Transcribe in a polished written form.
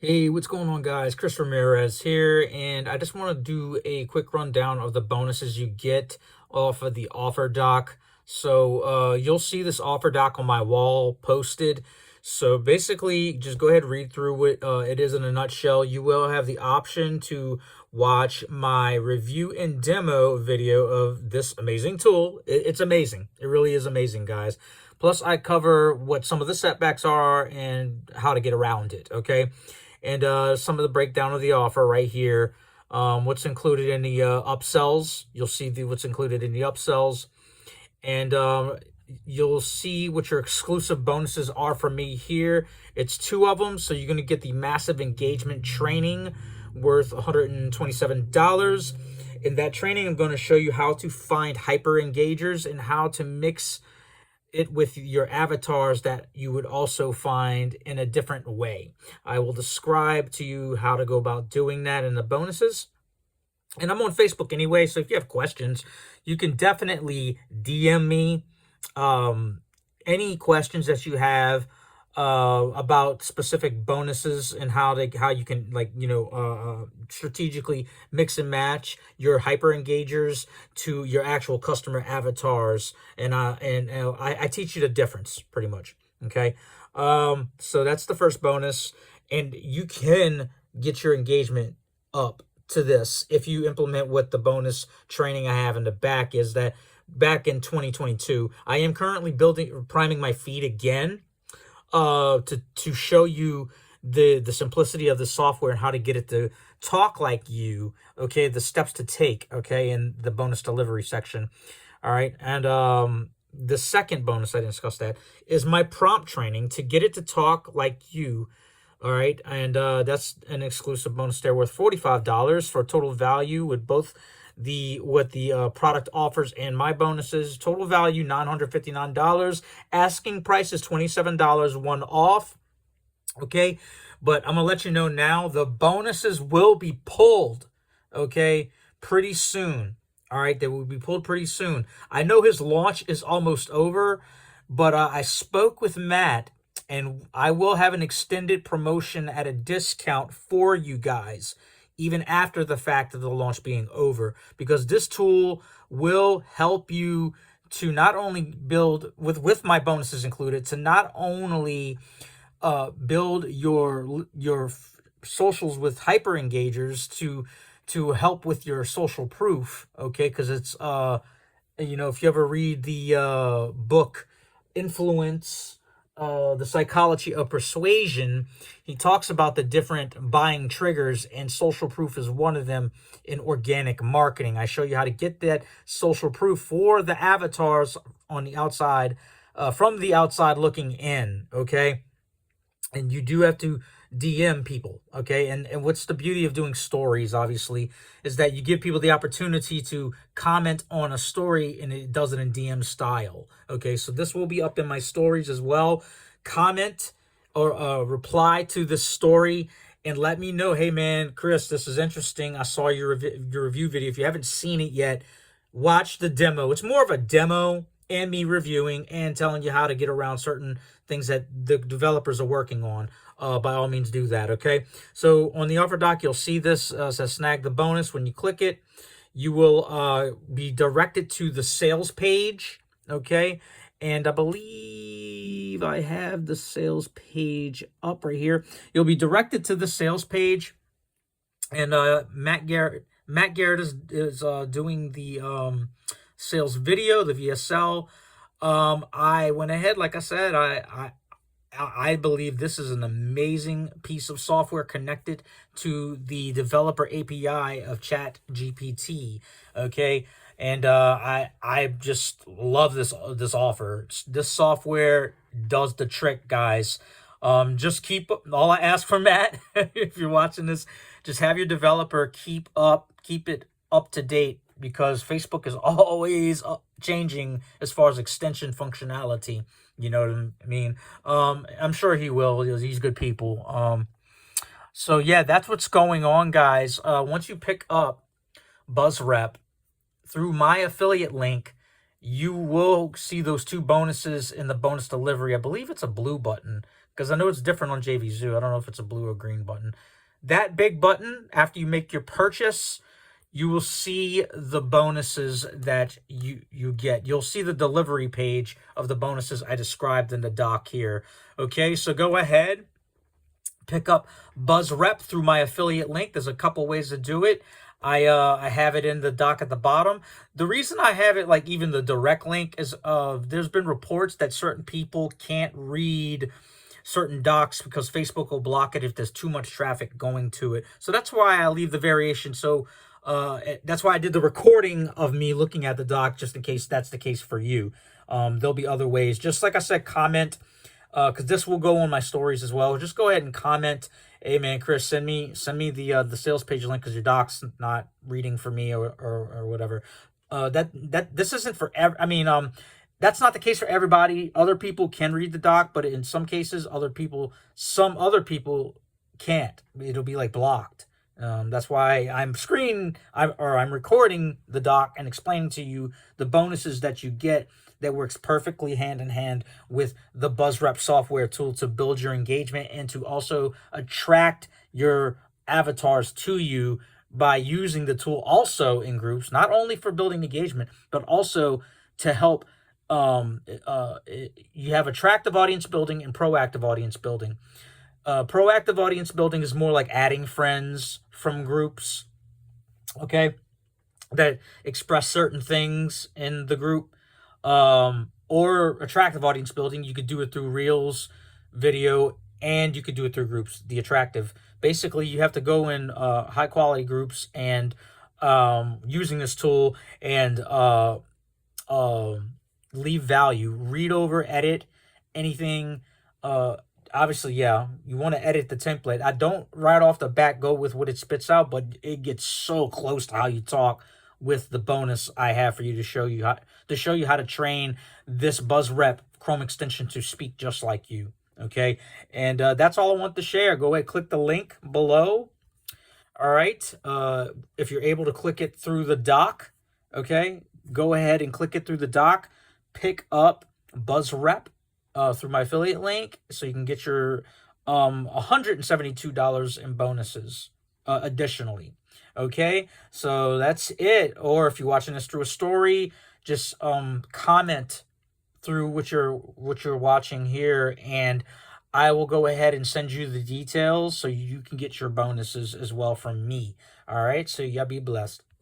Hey, what's going on, guys? Chris Ramirez here, and I just want to do a quick rundown of the bonuses you get off of the offer doc. So you'll see this offer doc on my wall posted. So basically, just go ahead and read through what it is in a nutshell. You will have the option to watch my review and demo video of this amazing tool. It's amazing. It really is amazing, guys. Plus, I cover what some of the setbacks are and how to get around it, okay? And some of the breakdown of the offer right here. What's included in the upsells. You'll see what's included in the upsells. And you'll see what your exclusive bonuses are from me here. It's 2 of them. So you're going to get the massive engagement training worth $127. In that training, I'm going to show you how to find hyper engagers and how to mix it with your avatars that you would also find in a different way. I will describe to you how to go about doing that in the bonuses. And I'm on Facebook anyway, so if you have questions, you can definitely DM me any questions that you have about specific bonuses and how you can strategically mix and match your hyper engagers to your actual customer avatars, and I teach you the difference pretty much. Okay, so that's the first bonus, and you can get your engagement up to this if you implement what the bonus training I have in the back is. That back in 2022, I am currently priming my feed again to show you the simplicity of the software and how to get it to talk like you, okay, the steps to take, okay, in the bonus delivery section. All right, and the second bonus, I didn't discuss that, is my prompt training to get it to talk like you. All right, and that's an exclusive bonus there worth $45 for total value with both what the product offers and my bonuses. Total value $959. Asking price is $27, one off. Okay, but I'm gonna let you know now, the bonuses will be pulled, okay, pretty soon. All right, they will be pulled pretty soon. I know his launch is almost over, but I spoke with Matt, and I will have an extended promotion at a discount for you guys, even after the fact of the launch being over, because this tool will help you to not only build, with my bonuses included, to not only build your socials with hyper engagers to help with your social proof, okay? Because it's if you ever read the book Influence, the Psychology of Persuasion, he talks about the different buying triggers, and social proof is one of them in organic marketing. I show you how to get that social proof for the avatars on the outside, from the outside looking in, okay? And you do have to DM people, okay? And what's the beauty of doing stories, obviously, is that you give people the opportunity to comment on a story, and it does it in DM style, okay? So this will be up in my stories as well. Comment or reply to this story and let me know, hey, man, Chris, this is interesting. I saw your review video. If you haven't seen it yet, watch the demo. It's more of a demo and me reviewing and telling you how to get around certain things that the developers are working on. By all means, do that, okay? So on the offer doc, you'll see this says snag the bonus. When you click it, you will be directed to the sales page, okay? And I believe I have the sales page up right here. You'll be directed to the sales page, and Matt Garrett is doing the sales video, the VSL. I went ahead, like I said, I believe this is an amazing piece of software connected to the developer API of ChatGPT, okay? And I just love this offer. This software does the trick, guys. Just keep, all I ask from Matt, if you're watching this, just have your developer keep it up to date, because Facebook is always changing as far as extension functionality. You know what I mean? I'm sure he will. He's good people. So yeah, that's what's going on, guys. Once you pick up BuzzRep through my affiliate link, you will see those 2 bonuses in the bonus delivery. I believe it's a blue button. because I know it's different on JVZoo. I don't know if it's a blue or green button. That big button, after you make your purchase, you will see the bonuses that you get. You'll see the delivery page of the bonuses I described in the doc here. Okay, so go ahead, pick up BuzzRep through my affiliate link. There's a couple ways to do it. I have it in the doc at the bottom. The reason I have it, like even the direct link, is there's been reports that certain people can't read certain docs because Facebook will block it if there's too much traffic going to it. So that's why I leave the variation. So that's why I did the recording of me looking at the doc, just in case that's the case for you. There'll be other ways. Just like I said, comment, because this will go on my stories as well. Just go ahead and comment. Hey man, Chris, send me the sales page link because your doc's not reading for me or whatever. This isn't for that's not the case for everybody. Other people can read the doc, but in some cases, some other people can't. It'll be like blocked. That's why I'm recording the doc and explaining to you the bonuses that you get that works perfectly hand in hand with the BuzzRep software tool to build your engagement and to also attract your avatars to you by using the tool also in groups, not only for building engagement, but also to help you have attractive audience building and proactive audience building. Proactive audience building is more like adding friends from groups, okay, that express certain things in the group. Or attractive audience building, you could do it through Reels, video, and you could do it through groups. The attractive, basically, you have to go in high quality groups and using this tool and leave value, read over, edit anything. Obviously, yeah, you want to edit the template. I don't right off the bat go with what it spits out, but it gets so close to how you talk with the bonus I have for you to show you how to train this BuzzRep Chrome extension to speak just like you. Okay, and that's all I want to share. Go ahead, click the link below. All right, if you're able to click it through the doc, okay, go ahead and click it through the doc. Pick up BuzzRep through my affiliate link so you can get your $172 in bonuses additionally. Okay, so that's it. Or if you're watching this through a story, just comment through what you're watching here, and I will go ahead and send you the details so you can get your bonuses as well from me. All right, so y'all be blessed.